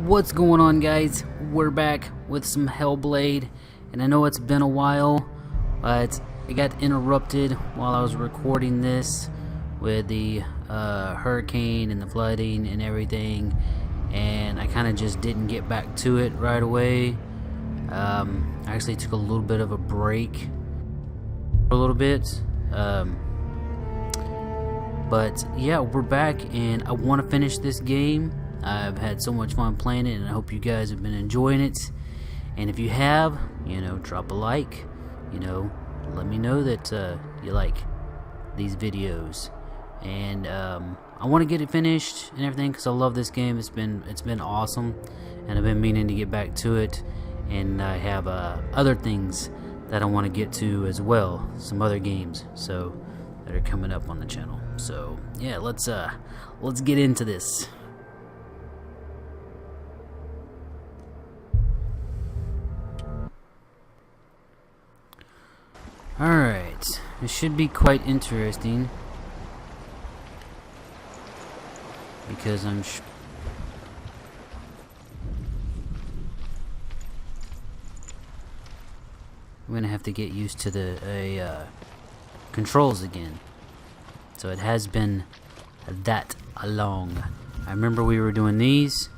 What's going on, guys? We're back with some Hellblade, and I know it's been a while, but it got interrupted while I was recording this with the hurricane and the flooding and everything, and I kind of just didn't get back to it right away. I actually took a little bit of a break for a little bit, but yeah, we're back, and I want to finish this game. I've had so much fun playing it, and I hope you guys have been enjoying it. And if you have, drop a like. Let me know that you like these videos. And I want to get it finished and everything because I love this game. It's been awesome, and I've been meaning to get back to it. And I have other things that I want to get to as well, some other games that are coming up on the channel. So yeah, let's get into this. Alright, it should be quite interesting because I'm gonna have to get used to the controls again. So it has been that long. I remember we were doing these.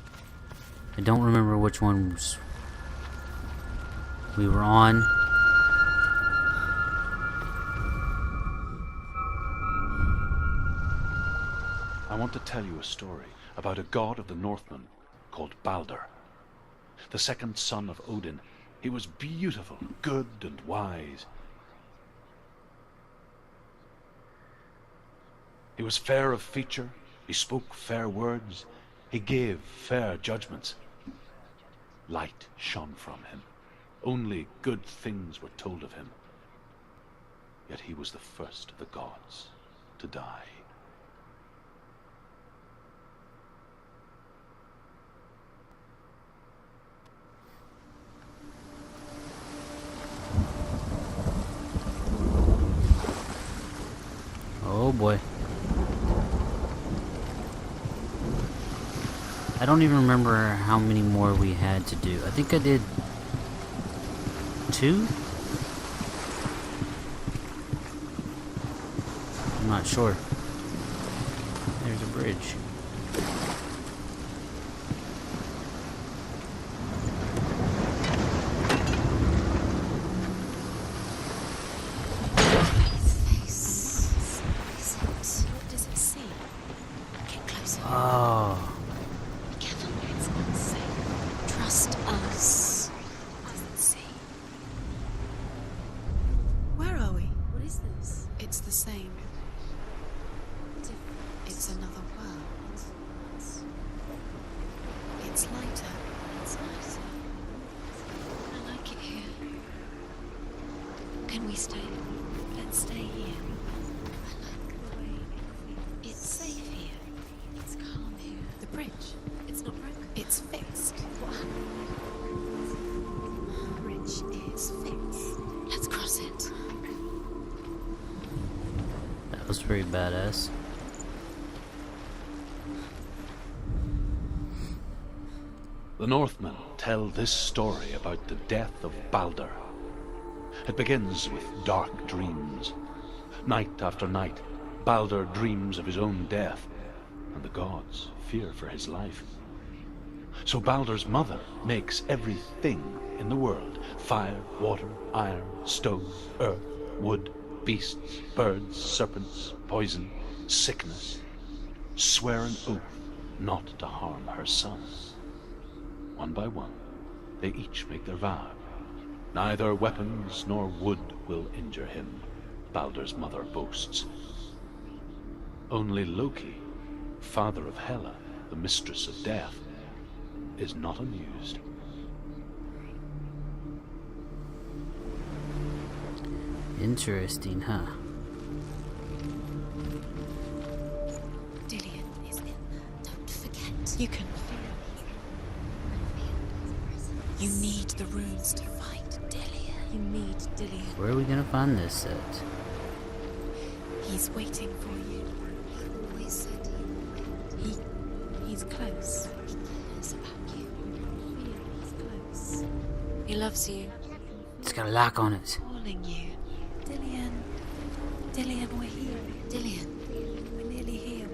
I don't remember which ones we were on. I want to tell you a story about a god of the Northmen called Balder, the second son of Odin. He was beautiful, good, and wise. He was fair of feature, he spoke fair words, he gave fair judgments. Light shone from him. Only good things were told of him. Yet he was the first of the gods to die. Oh boy. I don't even remember how many more we had to do. I think I did 2? I'm not sure. There's a bridge. Oh. Be careful, it's not safe. Trust us. See. Where are we? What is this? It's the same. It's another world. It's lighter. It's nicer. I like it here. Can we stay? Let's stay here. I like the way it's safe here. It's calm here. The bridge, it's not broken. It's fixed. What happened? The bridge is fixed. Let's cross it. That was pretty badass. The Northmen tell this story about the death of Balder. It begins with dark dreams. Night after night, Balder dreams of his own death, and the gods fear for his life. So Balder's mother makes everything in the world: fire, water, iron, stone, earth, wood, beasts, birds, serpents, poison, sickness, swear an oath not to harm her son. One by one, they each make their vow. Neither weapons nor wood will injure him, Balder's mother boasts. Only Loki, father of Hela, the mistress of death, is not amused. Interesting, huh? Dillion is in there. Don't forget. You can feel it. You need the runes to fight Dillion. You need Dillion. Where are we gonna find this set? He's waiting for you. He always said he would. He's close. He cares about you. loves you. It's got a lock on it. Calling you. Dillian. Dillian, we're here. Dillian. We're nearly here.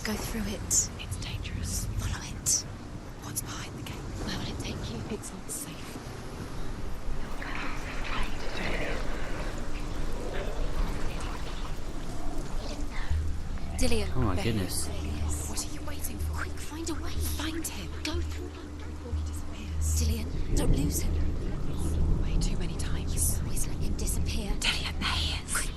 Go through it. It's dangerous. Follow it. What's behind the gate? Where will it take you? It's not safe. Dillian. Oh my goodness. What are you waiting for? Quick, find a way. Find him. Go through before he disappears. Dillian, don't lose him. Way too many times. You always let him disappear. Dillian, there he is. Quick.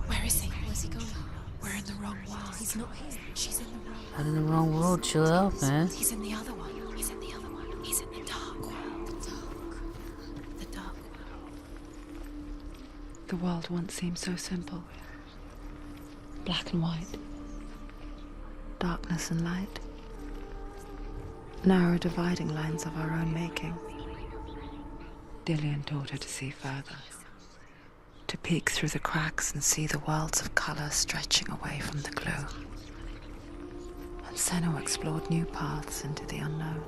Where is he? Where's he gone? We're in the wrong world. He's not here. She's in the wrong world. I'm in the wrong world. Chill out, man. He's in the other one. He's in the other one. He's in the dark world. The dark world. The world once seemed so simple. Black and white. Darkness and light. Narrow dividing lines of our own making. Dillian taught her to see further. To peek through the cracks and see the worlds of color stretching away from the glow. And Senua explored new paths into the unknown.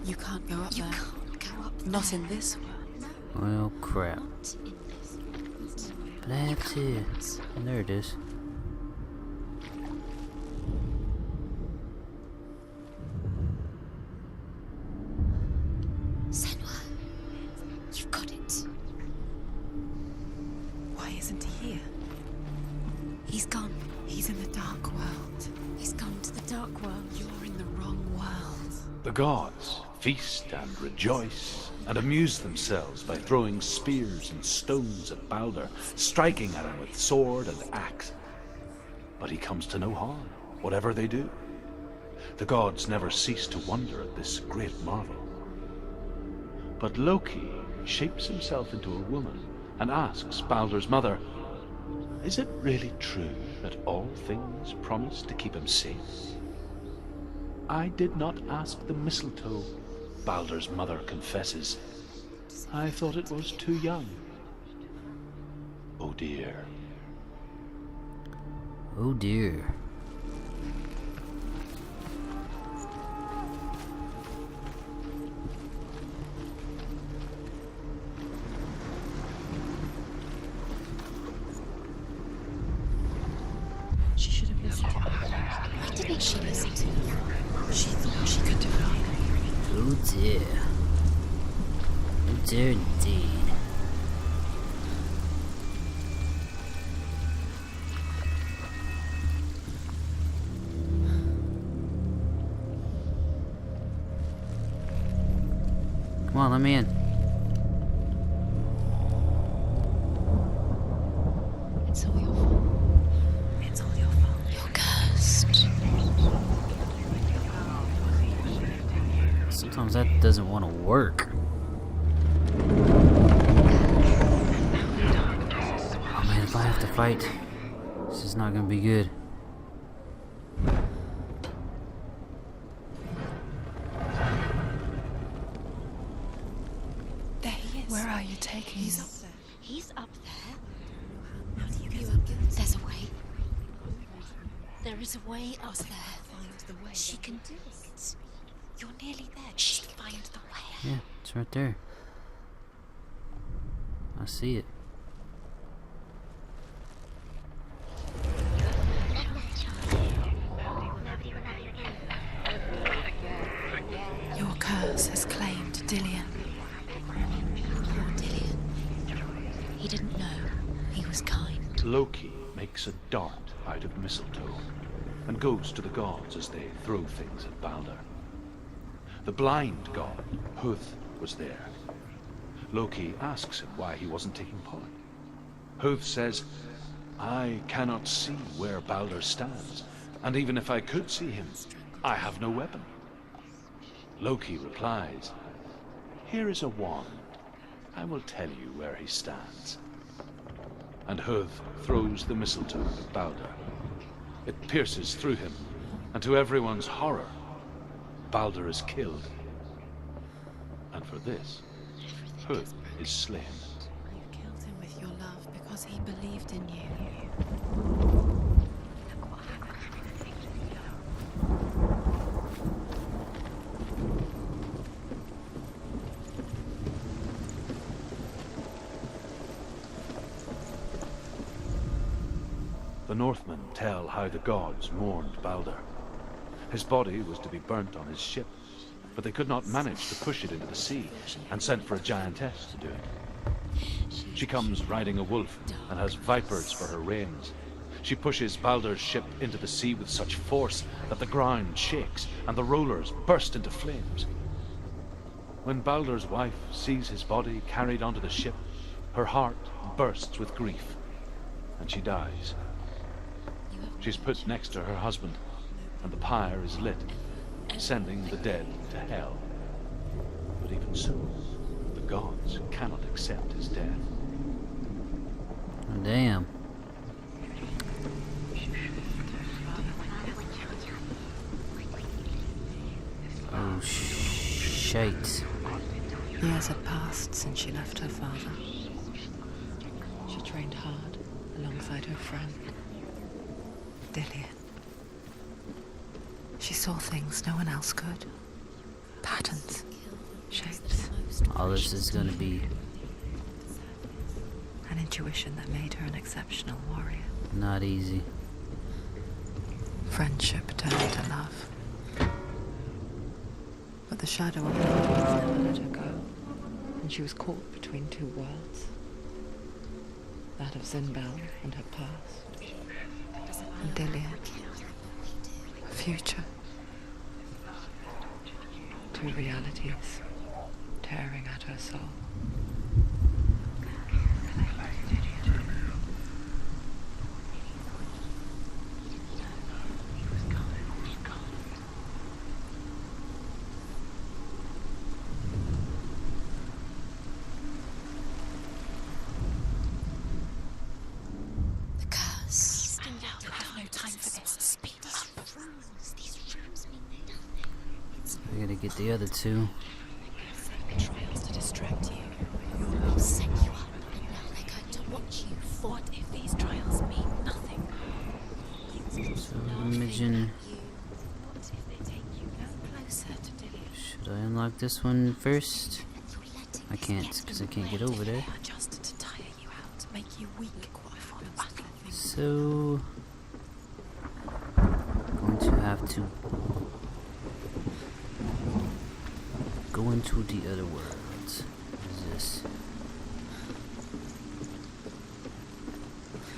You can't go up there. You can't go up there. Not in this world. Well, crap. Not in this world. But I have to. And there it is. Senua, you've got it. Why isn't he here? He's gone. He's in the dark world. He's gone to the dark world. You're in the wrong world. The gods feast and rejoice and amuse themselves by throwing spears and stones at Baldur, striking at him with sword and axe. But he comes to no harm, whatever they do. The gods never cease to wonder at this great marvel. But Loki shapes himself into a woman and asks Baldur's mother, "Is it really true that all things promise to keep him safe?" "I did not ask the mistletoe," Baldur's mother confesses. "I thought it was too young." Oh dear. Oh dear. She should have listened to her. Why didn't she listen to her? She thought she could do it. Oh dear. Oh dear indeed. Come on, let me in. It's all your fault. It's all your fault. You're cursed. Sometimes that doesn't want to work. Oh man, if I have to fight, this is not gonna be good. There he is. Where are you taking He's me? up there. He's up there. How do you get up there? There's a way. There is a way up there. Find the way. She can do it. You're nearly there. Just find the way. Yeah, it's right there. I see it. Your curse has claimed Dillian. Poor Dillian. He didn't know. He was kind. Loki makes a dart out of mistletoe and goes to the gods as they throw things at Balder. The blind god, Huth, was there. Loki asks him why he wasn't taking part. Huth says, "I cannot see where Balder stands, and even if I could see him, I have no weapon." Loki replies, "Here is a wand. I will tell you where he stands." And Huth throws the mistletoe at Balder. It pierces through him, and to everyone's horror, Balder is killed. And for this, Huth is slain. You killed him with your love because he believed in you. The Northmen tell how the gods mourned Balder. His body was to be burnt on his ship, but they could not manage to push it into the sea, and sent for a giantess to do it. She comes riding a wolf and has vipers for her reins. She pushes Balder's ship into the sea with such force that the ground shakes and the rollers burst into flames. When Balder's wife sees his body carried onto the ship, her heart bursts with grief, and she dies. She's put next to her husband, and the pyre is lit, sending the dead to hell. But even so, the gods cannot accept his death. Damn. Oh, shite. Years had passed since she left her father. She trained hard alongside her friend, Dillian. She saw things no one else could. Patterns, shapes. All this is gonna be An intuition that made her an exceptional warrior. not easy. Friendship turned to love. But the shadow of her past never let her go, and she was caught between two worlds. That of Zinbel and her past, and Dillian, her future. Two realities tearing at her soul. The curse. I have no time for this. Speed up. These rooms mean nothing. I gotta get the other two. Trials to distract you. You'll set you up. Now they're going to watch you. What if these trials mean nothing? So, Imogen. What if they take you no closer to Dillian? Should I unlock this one first? I can't, because I can't get over there. They are just to tire you out, to make you weak before the battle. So, going to have to go into the other worlds. What is this?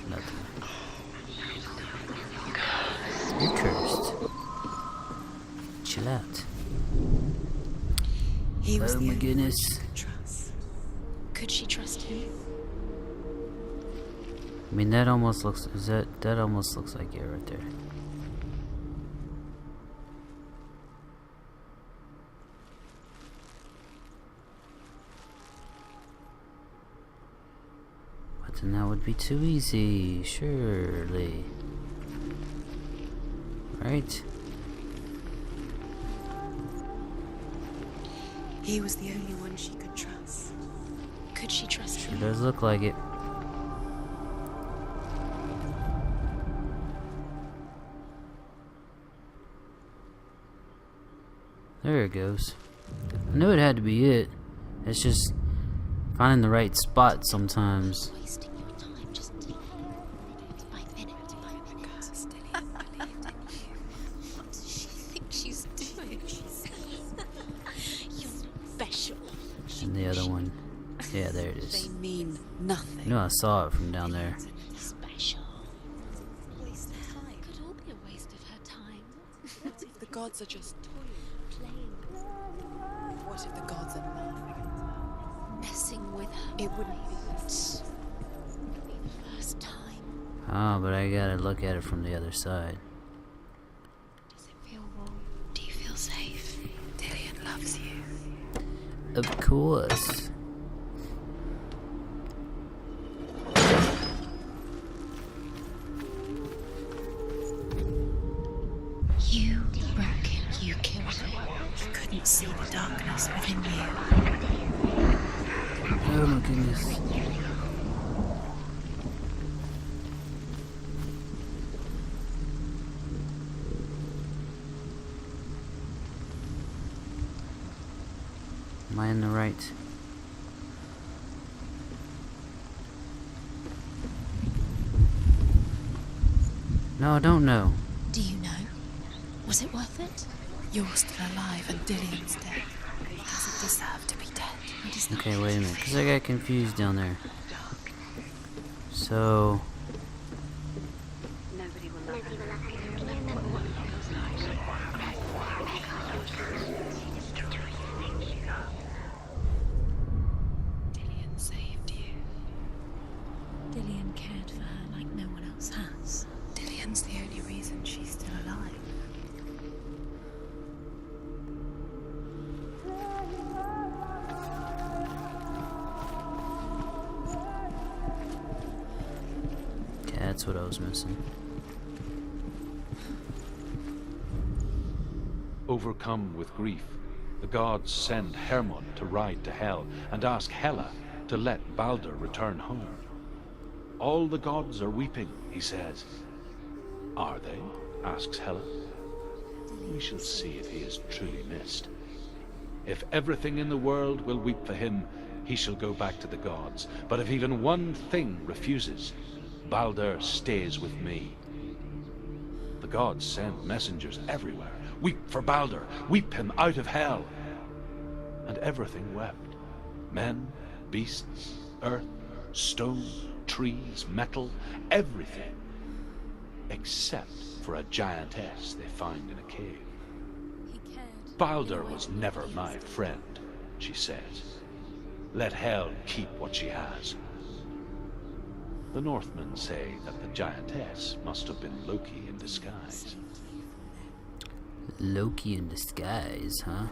Nothing. You're cursed. Chill out. He was Oh the my only one goodness. she could trust. Could she trust him? I mean, that almost looks. That almost looks like it right there. But then that would be too easy, surely. Right? He was the only one she could trust. Could she trust Sure him? does look like it. There it goes. I knew it had to be it. It's just finding the right spot sometimes. Wasting your time just minute by minute by minute. Dillian believed in you. What does she think she's doing? You're special. And the other one. Yeah, there it They is. mean nothing. I knew I saw it from down there. Special. Waste of time. Could all be a waste of her gods are just playing, What if the gods are not? messing with her. It wouldn't be It would be the first time. Oh, but I gotta look at it from the other side. Does it feel warm? Do you feel safe? Dillian loves you. Of course. You broke it. You killed it. You couldn't see the darkness within you. Oh my goodness. Am I in the right? No, I don't know. Do you know? Was it worth it? You're still alive and Dillian's dead. He doesn't deserve to be dead. He does not Okay, wait a minute, because I got confused down there. So... Dillian saved you. Dillian cared for her like no one else has. Dillian's the only reason she's still alive. yeah, that's what I was missing. Overcome with grief, the gods send Hermod to ride to Hell and ask Hela to let Balder return home. All the gods are weeping, he says. Are they? Asks Hela. We shall see if he is truly missed. If everything in the world will weep for him, he shall go back to the gods. But if even one thing refuses, Balder stays with me. The gods send messengers everywhere. Weep for Balder, weep him out of Hell. And everything wept. Men, beasts, earth, stone, trees, metal, everything. Except for a giantess they find in a cave. He cared. Balder was never my friend, she says. Let Hel keep what she has. The Northmen say that the giantess must have been Loki in disguise. Loki in disguise, huh?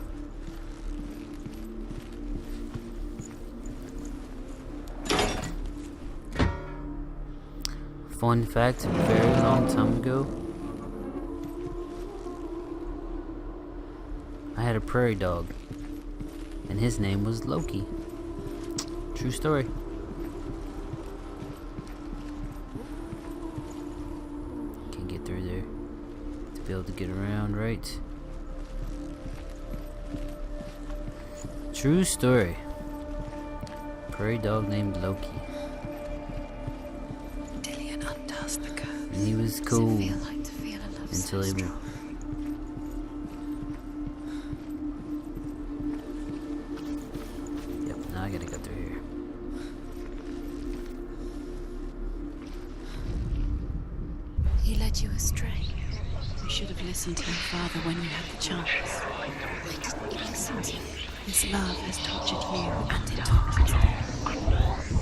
Fun fact, a very long time ago, I had a prairie dog, and his name was Loki. True story. Can't get through there. To be able to get around, right? True story. Prairie dog named Loki. Dillian undoes the curse. And he was Does cool it feel like to feel a love until so he strong? Yep, now I gotta go through here. He led you astray. You should have listened to your father when you had the chance. Why didn't you listen to him? His love has tortured you, and it tortures them.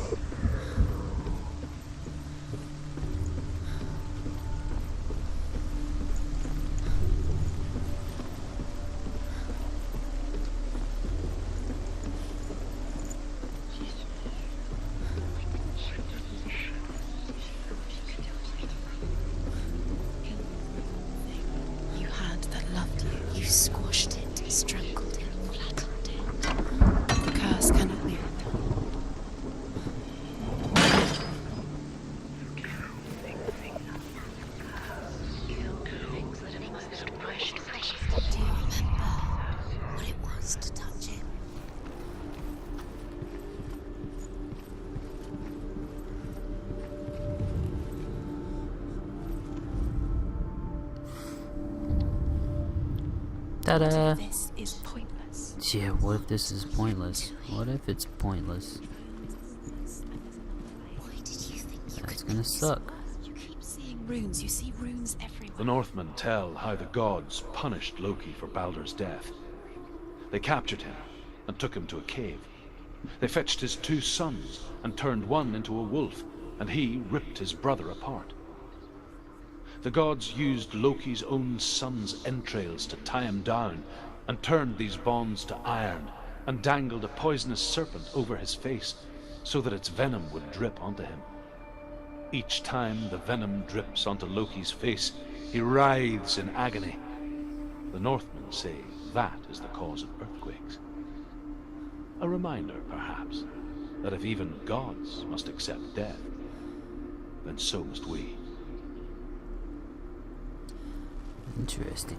You had that loved you. You squashed it, strangled it, flattened it. The curse cannot be undone. Do you remember what it was to touch him? Ta-da! This is pointless. Yeah, what if this is pointless? What if it's pointless? Why did you think you That's could gonna make this suck. work? You keep seeing runes. You see runes everywhere. The Northmen tell how the gods punished Loki for Baldur's death. They captured him and took him to a cave. They fetched his 2 sons and turned one into a wolf, and he ripped his brother apart. The gods used Loki's own son's entrails to tie him down, and turned these bonds to iron, and dangled a poisonous serpent over his face, so that its venom would drip onto him. Each time the venom drips onto Loki's face, he writhes in agony. The Northmen say that is the cause of earthquakes. A reminder, perhaps, that if even gods must accept death, then so must we. Interesting.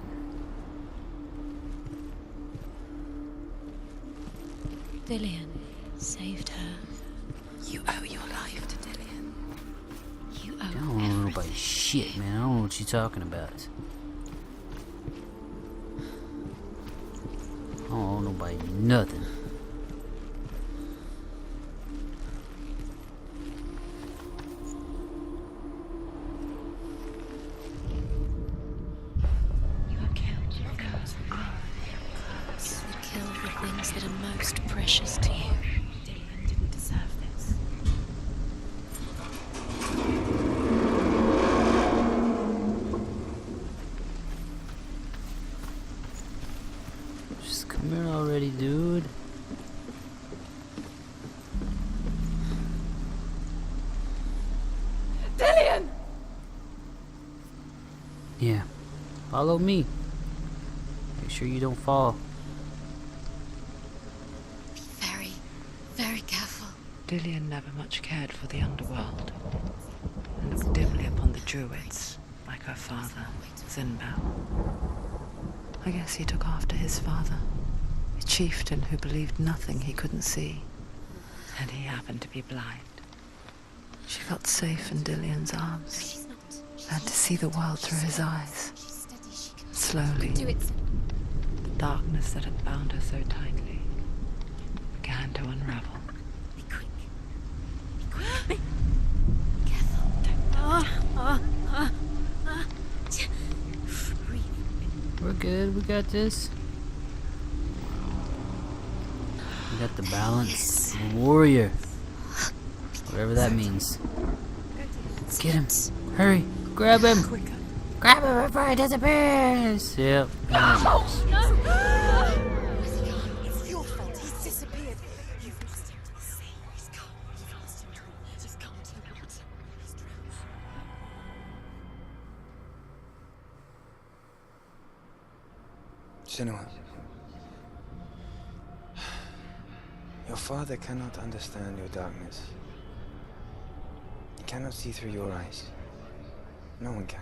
Dillion saved her. You owe your life to Dillion. You owe I don't know everything. nobody shit, man. I don't know what you're talking about. I don't owe nobody nothing. You have killed your girls and men. You killed the things that are most precious to you. Dillion didn't deserve this. Just come here already, dude. Dillion! Yeah. Follow me. Make sure you don't fall. Be very, very careful. Dillion never much cared for the underworld, and looked dimly upon the druids, like her father, Zinbao. I guess he took after his father, a chieftain who believed nothing he couldn't see, and he happened to be blind. She felt safe in Dillion's arms, She's not. learned to see the world through his eyes. She's steady. She can Slowly, do it. the darkness that had bound her so tightly began to unravel. Be quick. Be quick. Be careful. Breathe. We're good. We got this. We got the balance. A warrior. Whatever that means. Get him. Hurry. Grab him. Grab him before he disappears. Yep. It's your fault. He's disappeared. You've lost him to the sea. He's gone. You've lost him. Just come to the mountain. He's drowned. Senua, your father cannot understand your darkness. He cannot see through your eyes. No one can.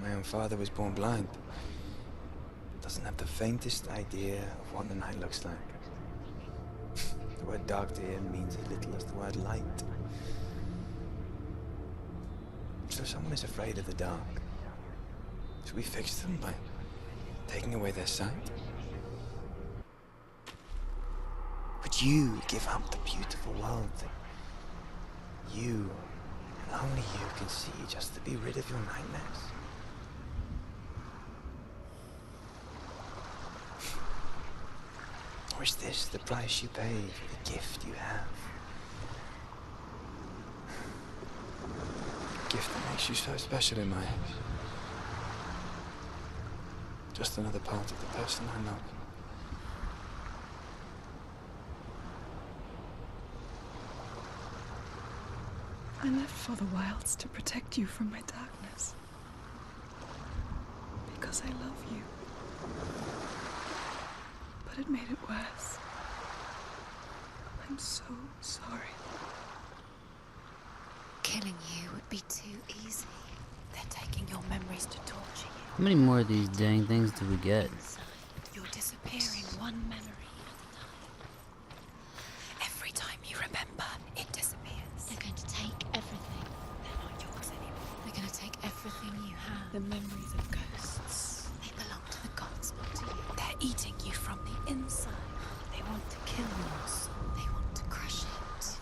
My own father was born blind. Doesn't have the faintest idea of what the night looks like. The word dark to him means as little as the word light. So if someone is afraid of the dark, should we fix them by taking away their sight? Would you give up the beautiful world that you, and only you, can see just to be rid of your nightmares? Or is this the price you pay for the gift you have? A gift that makes you so special in my eyes. Just another part of the person I love. I left for the wilds to protect you from my darkness. Because I love you. But it made it worse. I'm so sorry. Killing you would be too easy. They're taking your memories to torture you. How many more of these dang things do we get? You're disappearing one memory at a time. Every time you remember, it disappears. They're going to take everything. They're not yours anymore. They're going to take everything you have. The memories of ghosts. They belong to the gods, not to you. They're eating you from the inside. They want to kill your soul. They want to crush it.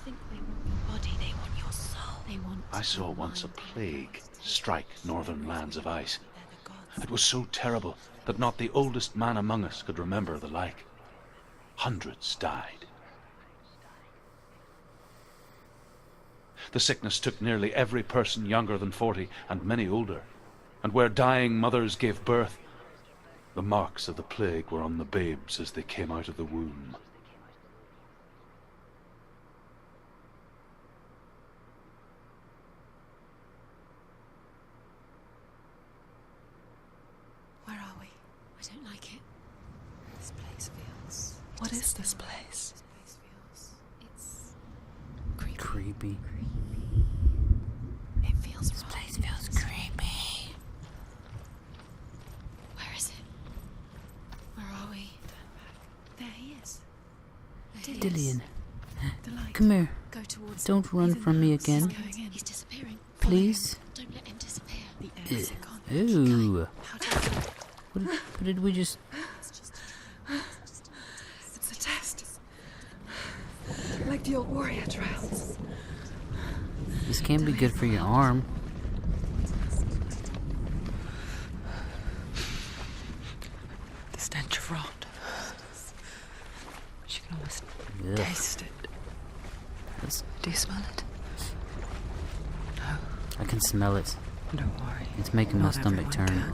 They think they want your body. They want your soul. They want I I saw once a plague strike northern lands of ice. It was so terrible that not the oldest man among us could remember the like. Hundreds died. The sickness took nearly every person younger than 40, and many older. And where dying mothers gave birth, the marks of the plague were on the babes as they came out of the womb. Where are we? I don't like it. This place feels... What is this place? This place feels... It's... creepy. Creepy. It feels This wrong. place feels creepy. Where is it? Where are we? There he is. There he is. Dillian, The light. come here. Go towards Don't him. run He's in from the me house. again. He's going in. He's disappearing. Follow Please. him. Don't let him disappear. The air is gone. Ooh. How do you know? What did we just... It's just a trial. It's a test. Like the old warrior trials. This can't be good for your arm. The stench of rot. She can almost Ugh. taste it. That's- Do you smell it? I can smell it. Don't worry. It's making my Not stomach everyone turn. can.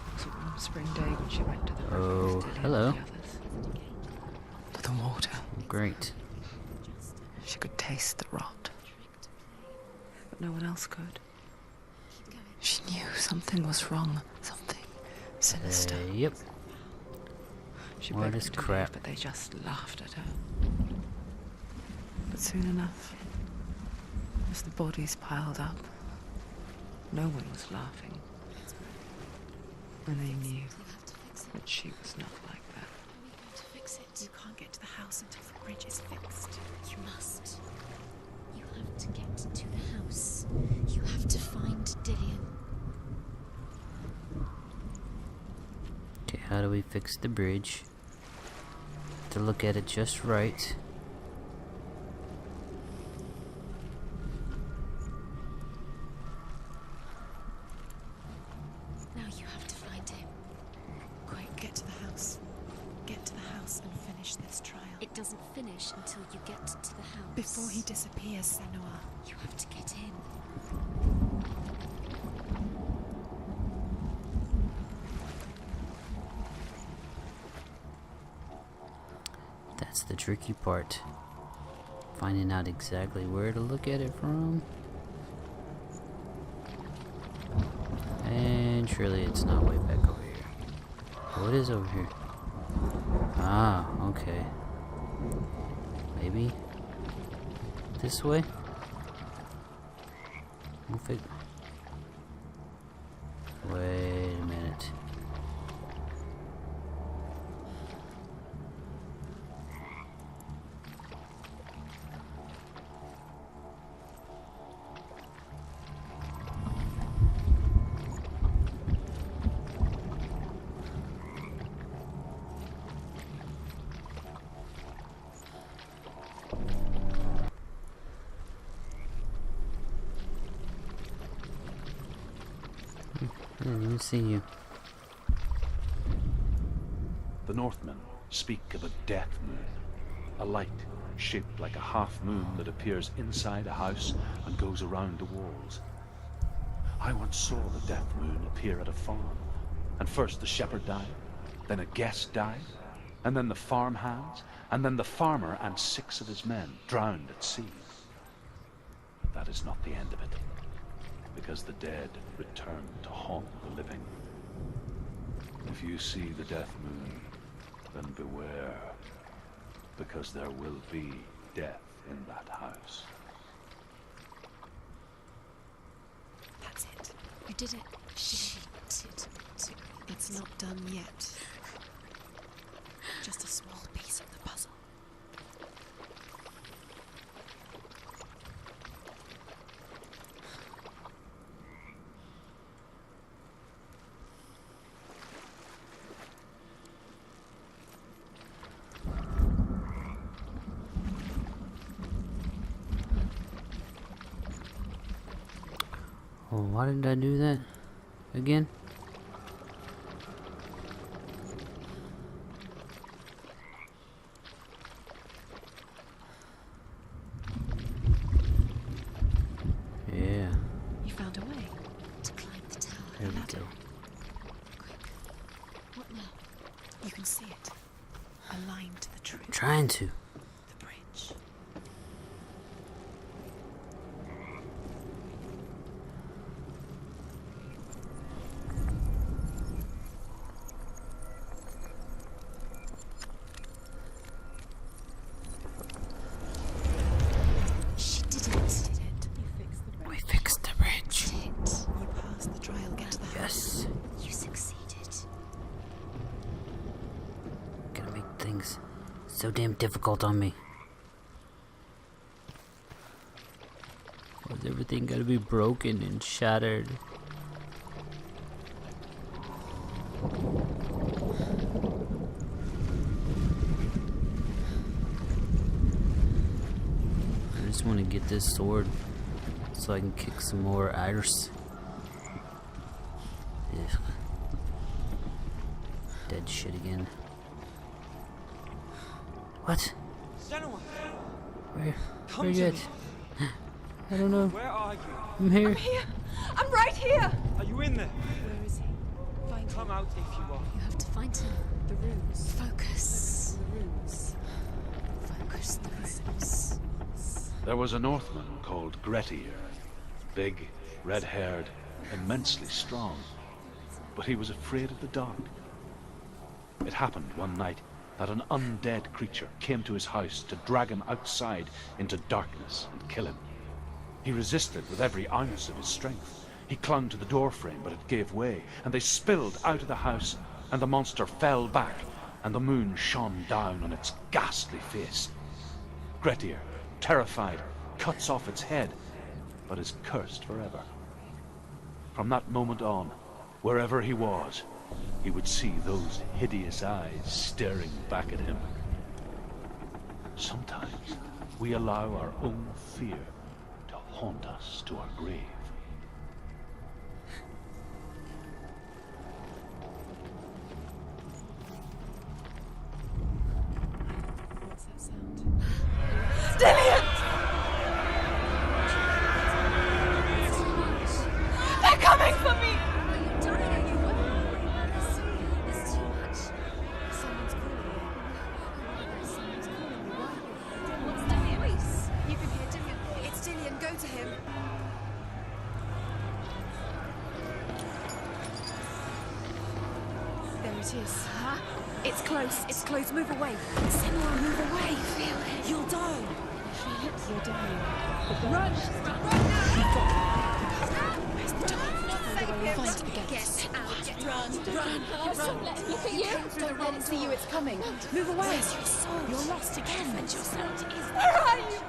It was one spring day when she went to the river Oh, with Dilly and hello. the others. To the water. Great. She could taste the rot. But no one else could. She knew something was wrong. Something sinister. Yep. She what begged is them to crap? leave, but they just laughed at her. But soon enough, as the bodies piled up, no one was laughing. And they knew that she was not like that. How are we going to fix it? You can't get to the house until the bridge is fixed. You must. You have to get to the house. You have to find Dillian. Okay, how do we fix the bridge? To look at it just right. Now you have to find him. Quick, get to the house. Get to the house and finish this trial. It doesn't finish until you get to the house. Before he disappears, Senua. You have to get in. That's the tricky part. Finding out exactly where to look at it from. And surely it's not way back over here. Oh, it is over here. Ah, okay. Maybe this way? Wait a minute. I didn't even see you. The Northmen speak of a death moon, a light shaped like a half moon that appears inside a house and goes around the walls. I once saw the death moon appear at a farm, and first the shepherd died, then a guest died, and then the farm hands, and then the farmer and 6 of his men drowned at sea. But that is not the end of it, because the dead return to haunt the living. If you see the death moon, then beware, because there will be death in that house. That's it. You did it. She did it. It's not done yet. Just a small piece of the puzzle. Well, why did I do that again? Yeah, You found a way to climb the tower. there we go. Quick. What now? You can see it. A line to the tree. Trying to. The bridge. She did it. You fixed the bridge. We fixed the bridge. Did it. You passed the trial. Get to the Yes. You succeeded. Gotta make things so damn difficult on me. Why's everything gotta be broken and shattered? I just want to get this sword so I can kick some more iris. Ugh. Dead shit again. What? Senua, Where come you to at? me. I don't know. Where are you? I'm here. Here! I'm right here! Are you in there? Where is he? Find him. Come out if you are. You have to find him. The runes. Focus. The runes. Focus the runes. There was a Northman called Grettir. Big, red-haired, immensely strong. But he was afraid of the dark. It happened one night that an undead creature came to his house to drag him outside into darkness and kill him. He resisted with every ounce of his strength. He clung to the doorframe, but it gave way, and they spilled out of the house, and the monster fell back, and the moon shone down on its ghastly face. Grettir, terrified, cuts off its head, but is cursed forever. From that moment on, wherever he was, he would see those hideous eyes staring back at him. Sometimes we allow our own fear to haunt us to our grave. What's that sound? Dillian! They're coming for me! Are you dying? There's too much. Someone's calling you. Someone's calling you. Why? What's that voice? You can hear Dillian. It's Dillian, go to him. There it is. Huh? It's close, it's close. Move away. Senua, move away. Feel it. You'll die. Feel it? You're dying. Run! Where's the time? Find a way. We'll find it again. Get out. Run. Run. Don't let it look at you. Don't let it see you, it's coming. Move away. Where's your soul? You're lost again. Defend yourself. It is. Where are you?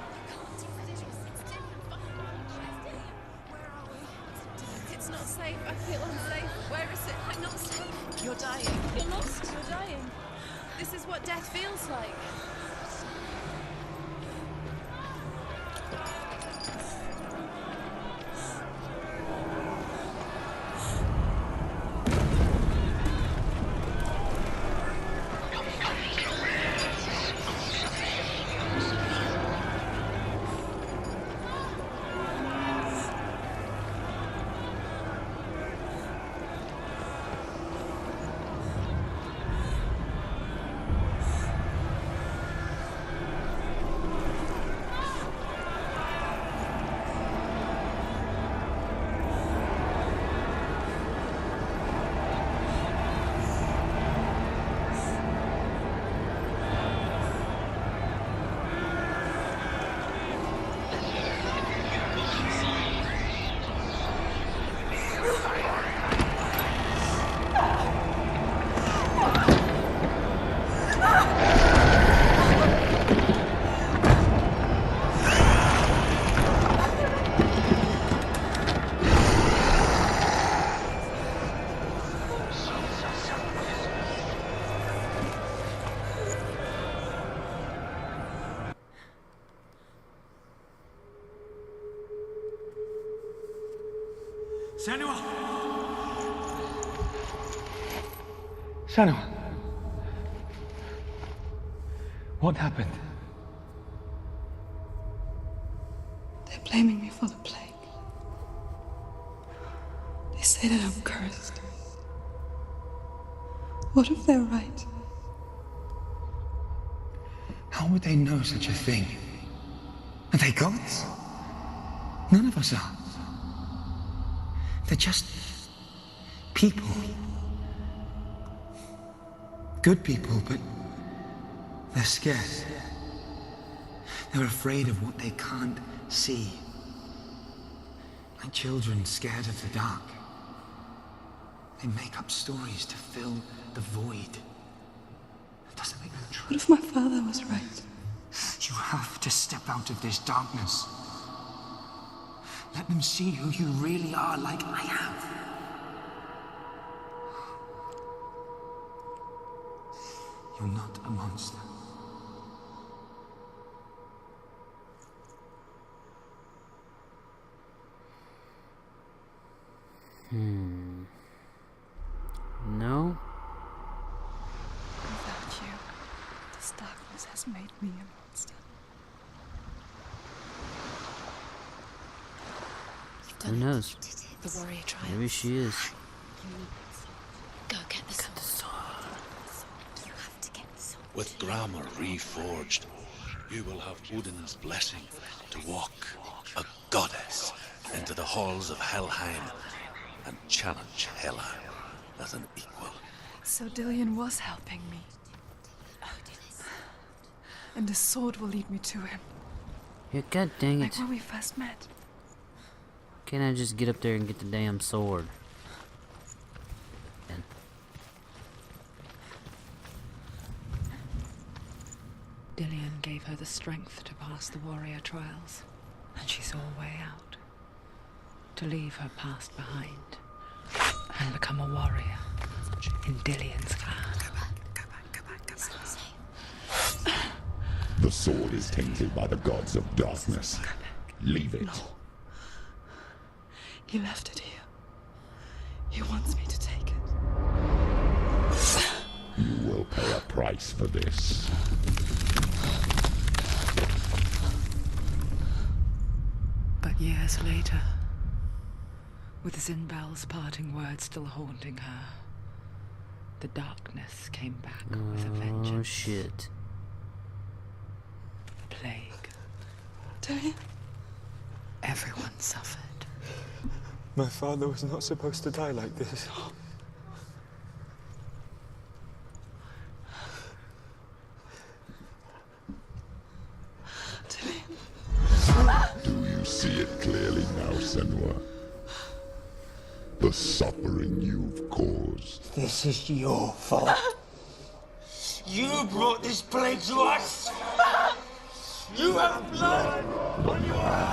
It's not safe. I feel unsafe. Where is it? I'm not safe. You're dying. You're lost. You're dying. This is what death feels like. Senua! Senua! What happened? They're blaming me for the plague. They say that I'm cursed. What if they're right? How would they know such a thing? Are they gods? None of us are. They're just people. Good people, but they're scared. They're afraid of what they can't see. Like children scared of the dark. They make up stories to fill the void. That doesn't make them true. What if my father was right? You have to step out of this darkness. Let them see who you really are, like I have. You're not a monster. No? Without you, this darkness has made me a monster. Who knows? The warrior trials. Maybe she is. Go get the sword. You have to get the sword. With grammar reforged, you will have Odin's blessing to walk, a goddess, into the halls of Helheim and challenge Hela as an equal. So Dillion was helping me. And the sword will lead me to him. Yeah, god dang Like it. when we first met. Can't I just get up there and get the damn sword? And Dillion gave her the strength to pass the warrior trials, and she saw a way out. To leave her past behind and become a warrior in Dillion's clan. The sword is tainted by the gods of darkness. Leave it. He left it here. He wants me to take it. You will pay a price for this. But years later, with Zinbel's parting words still haunting her, the darkness came back with a vengeance. oh shit. The plague. Dillion? Everyone suffered. My father was not supposed to die like this. Dillion? Do you see it clearly now, Senua? The suffering you've caused. This is your fault. You brought this plague to us. You have blood on your hands.